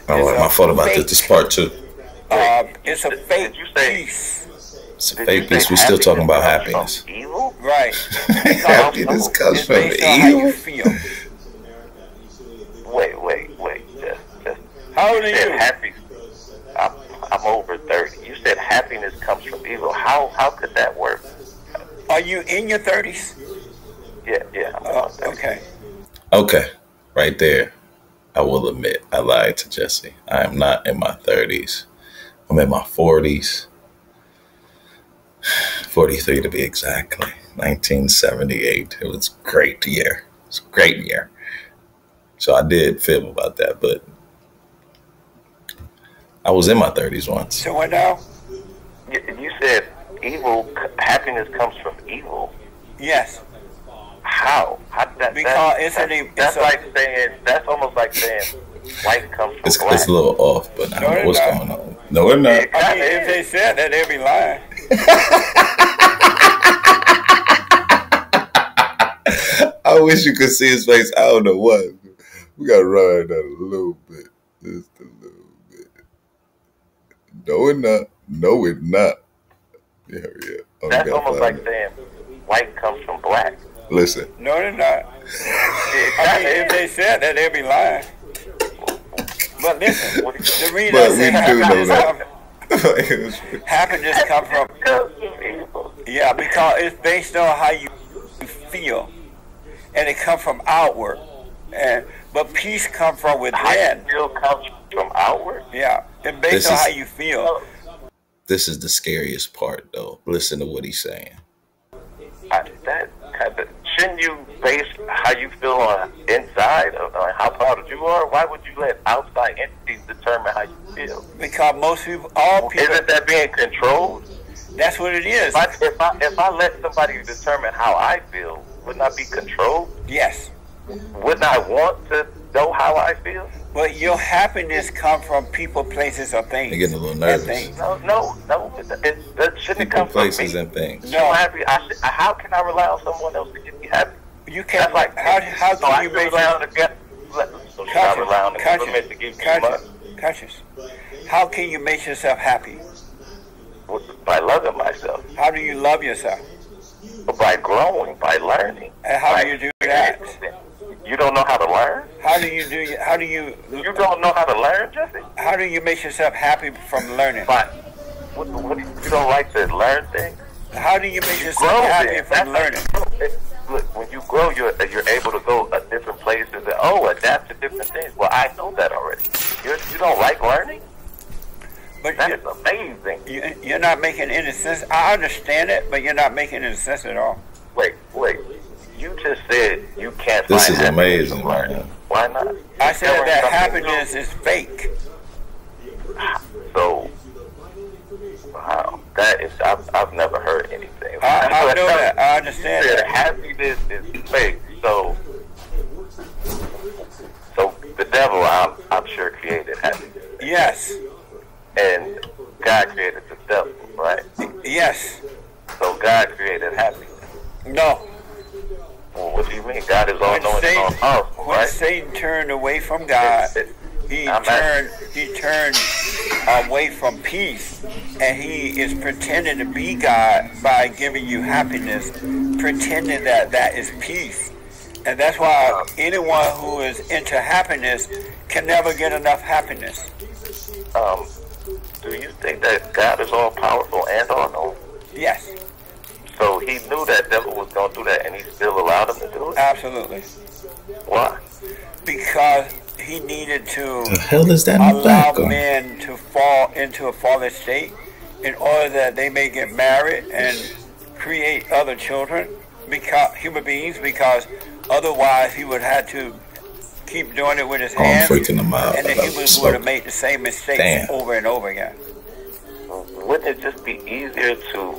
All right, my fault about this part too. It's a fake Did you say? peace. It's a Did fake you say piece. We still talking about happiness happiness. comes from evil? Right. Happiness comes It's from based on how you evil. feel. Wait. Just. How old are You said you? happy. I'm over 30. You said happiness comes from evil. How could that work? Are you in your 30s? Yeah. I'm about 30. Okay. Okay, right there. I will admit I lied to Jesse. I am not in my 30s. I'm in my 40s. 43 to be exactly. 1978. It was a great year. It's a great year. So I did fib about that, but I was in my 30s once. So what now? You said happiness comes from evil. Yes. How? How did that? Because that's almost like saying white comes from It's black. a little off, but I don't know what's it's not. going on. No, we're not. I mean, if they said that, they'd be lying. I wish you could see his face. I don't know what. We got to ride that a little bit. Just a little bit. No, we're not. No, we're not. Yeah. Oh, That's almost like saying white comes from black. Listen. No, they're not. I mean, if they said that, they'd be lying. But listen, the reason But I say we do know that. happiness comes from, yeah, because it's based on how you feel, and it comes from outward, but peace comes from How you within. feel comes from outward. Yeah, it's based This on is- how you feel. This is the scariest part, though. Listen to what he's saying. Shouldn't you base how you feel on inside, on how proud you are? Why would you let outside entities determine how you feel? Because most people, all people, Isn't that being controlled? that's what it is. If I let somebody determine how I feel, wouldn't I be controlled? Yes, Wouldn't I want to know how I feel? but your happiness comes from people, places, or things. They're getting a little And nervous. things. No. Shouldn't it come from Places me? and things. No. I'm happy. How can I rely on someone else to get me happy? You can't. That's like How so I can you can make rely on the so should I rely on the government to give me money? conscious? How can you make yourself happy? By loving myself, How do you love yourself? by growing, by learning. And how by do you do that? You don't know how to learn? How do you You don't know how to learn, Jesse? how do you make yourself happy from learning? But you don't like to learn things? How do you make Grow yourself happy then. from learning? Look, when you grow, you're able to go a different places and adapt to different things. Well, I know that already. You don't like learning? But That is amazing. you're not making any sense. I understand it, but you're not making any sense at all. Wait. You just said you can't This find is happiness amazing, from learning. man. Why not? I said Discovering that something happiness is fake. new. So, wow, that is I've never heard anything. I know that. I understand Said that. happiness is fake. So the devil, I'm sure, created happiness, Yes. and God created the devil, right? Yes. So God created happiness. No. Well, what do you mean? God is all knowing and all powerful, When right? Satan turned away from God, he turned away from peace, and he is pretending to be God by giving you happiness, pretending that is peace. And that's why anyone who is into happiness can never get enough happiness. Do you think that God is all powerful and all knowing? Yes, So he knew that devil was going to do that, and he still allowed him to do it? absolutely. Why? Because he needed to The hell is that in the allow background? men to fall into a fallen state in order that they may get married and create other children, because human beings, because otherwise he would have to keep doing it with his I'm hands, freaking them out. and the I love humans smoke. would have made the same mistakes Damn. over and over again. Wouldn't it just be easier to,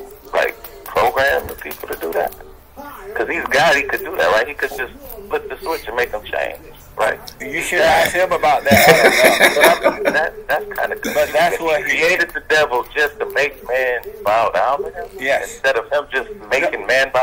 program the people to do that? Because he's God, he could do that, right? He could just flip the switch and make them change, right? You should ask him about that. I don't know. That's kind of good. But that's what he created the devil just to make man bow down to him? Yes. Instead of him just making man bow